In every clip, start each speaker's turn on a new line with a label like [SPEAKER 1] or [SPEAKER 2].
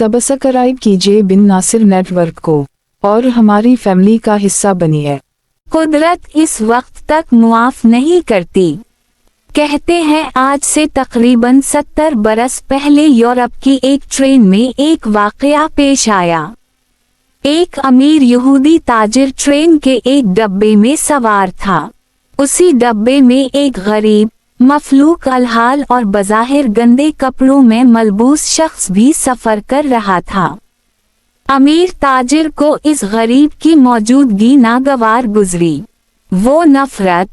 [SPEAKER 1] Subscribe कीजिए बिन Nasir network को और हमारी फैमिली का हिस्सा बनिए।
[SPEAKER 2] कुदरत इस वक्त तक मुआफ नहीं करती। कहते हैं आज से तकरीबन 70 बरस पहले यूरोप की एक ट्रेन में एक वाकया पेश आया। एक अमीर यहूदी ताजिर ट्रेन के एक डब्बे में सवार था। उसी डब्बे में एक गरीब, मफलूक अलहाल और बज़ाहिर गंदे कपड़ों में मलबूस शख्स भी सफर कर रहा था। अमीर ताजिर को इस गरीब की मौजूदगी नागवार गुजरी। वो नफरत,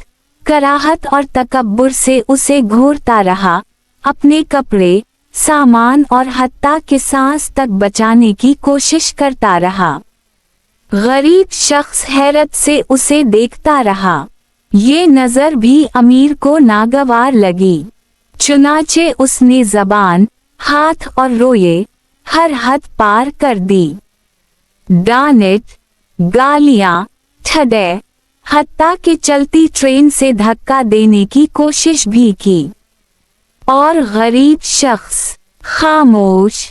[SPEAKER 2] कराहत और तकब्बुर से उसे घूरता रहा, अपने कपड़े, सामान और हत्ता के सांस तक बचाने की कोशिश करता रहा। गरीब शख्स हैरत से उसे देखता रहा। ये नजर भी अमीर को नागवार लगी। चुनाचे उसने जबान, हाथ और रोये हर हद पार कर दी। डांट, गालियां, ठडे, हत्ता के चलती ट्रेन से धक्का देने की कोशिश भी की। और गरीब शख्स खामोश,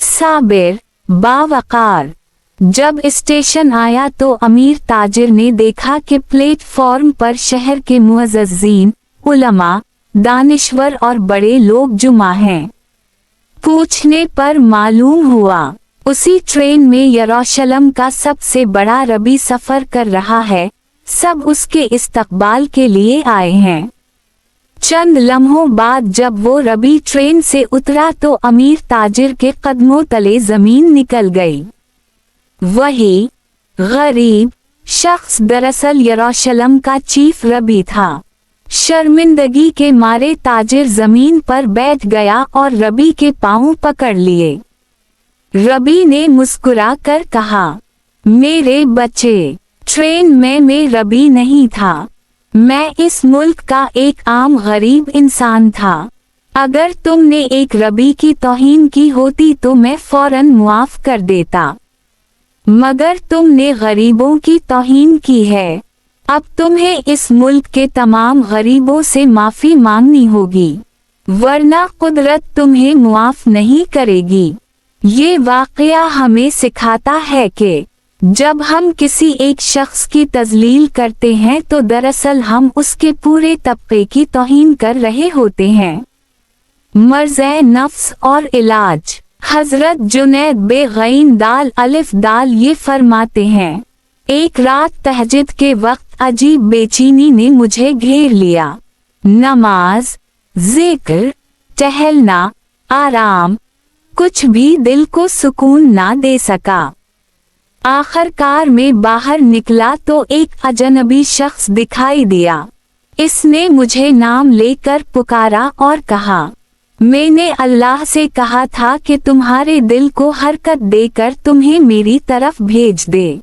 [SPEAKER 2] साबिर, बावकार। जब स्टेशन आया तो अमीर ताजिर ने देखा कि प्लेटफॉर्म पर शहर के मुअज़्ज़िज़ीन, उलमा, दानिश्वर और बड़े लोग जुमा हैं। पूछने पर मालूम हुआ उसी ट्रेन में यरूशलेम का सबसे बड़ा रबी सफर कर रहा है। सब उसके इस्तकबाल के लिए आए हैं। चंद लम्हों बाद जब वो रबी ट्रेन से उतरा तो अमीर ताजिर के कदमों तले जमीन निकल गई। वही गरीब शख्स दरअसल यरूशलेम का चीफ रबी था। शर्मिंदगी के मारे ताजिर जमीन पर बैठ गया और रबी के पांव पकड़ लिए। रबी ने मुस्कुरा कर कहा, मेरे बच्चे, ट्रेन में रबी नहीं था। मैं इस मुल्क का एक आम गरीब इंसान था। अगर तुमने एक रबी की तौहीन की होती तो मैं फौरन मुआफ कर देता, मगर तुमने गरीबों की तौहीन की है। अब तुम्हें इस मुल्क के तमाम गरीबों से माफ़ी मांगनी होगी, वरना कुदरत तुम्हें मुआफ नहीं करेगी। ये वाक़या हमें सिखाता है कि जब हम किसी एक शख्स की तज़लील करते हैं तो दरअसल हम उसके पूरे तबके की तौहीन कर रहे होते हैं। मर्ज़े नफ्स और इलाज। हजरत जुनैद बेगैन दाल अलिफ दाल ये फरमाते हैं, एक रात तहज्जुद के वक्त अजीब बेचैनी ने मुझे घेर लिया। नमाज, जिक्र, टहलना, आराम, कुछ भी दिल को सुकून ना दे सका। आखिरकार में बाहर निकला तो एक अजनबी शख्स दिखाई दिया। इसने मुझे नाम लेकर पुकारा और कहा, मैंने अल्लाह से कहा था कि तुम्हारे दिल को हरकत देकर तुम्हें मेरी तरफ भेज दे।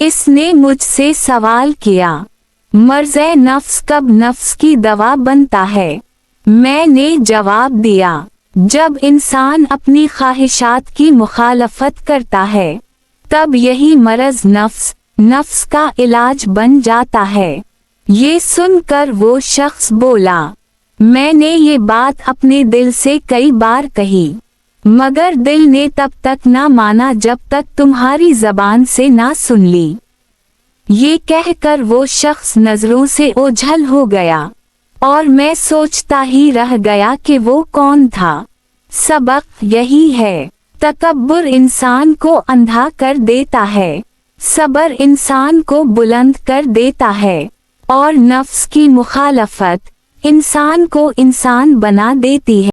[SPEAKER 2] इसने मुझसे सवाल किया, मर्ज़े नफ्स कब नफ्स की दवा बनता है? मैंने जवाब दिया, जब इंसान अपनी ख्वाहिशात की मुखालफत करता है तब यही मर्ज़ नफ्स का इलाज बन जाता है। ये सुनकर वो शख्स बोला, मैंने ये बात अपने दिल से कई बार कही, मगर दिल ने तब तक ना माना जब तक तुम्हारी ज़बान से ना सुन ली। ये कहकर वो शख्स नज़रों से ओझल हो गया और मैं सोचता ही रह गया कि वो कौन था। सबक यही है, तकब्बुर इंसान को अंधा कर देता है, सब्र इंसान को बुलंद कर देता है और नफ्स की मुखालफत इंसान को इंसान बना देती है।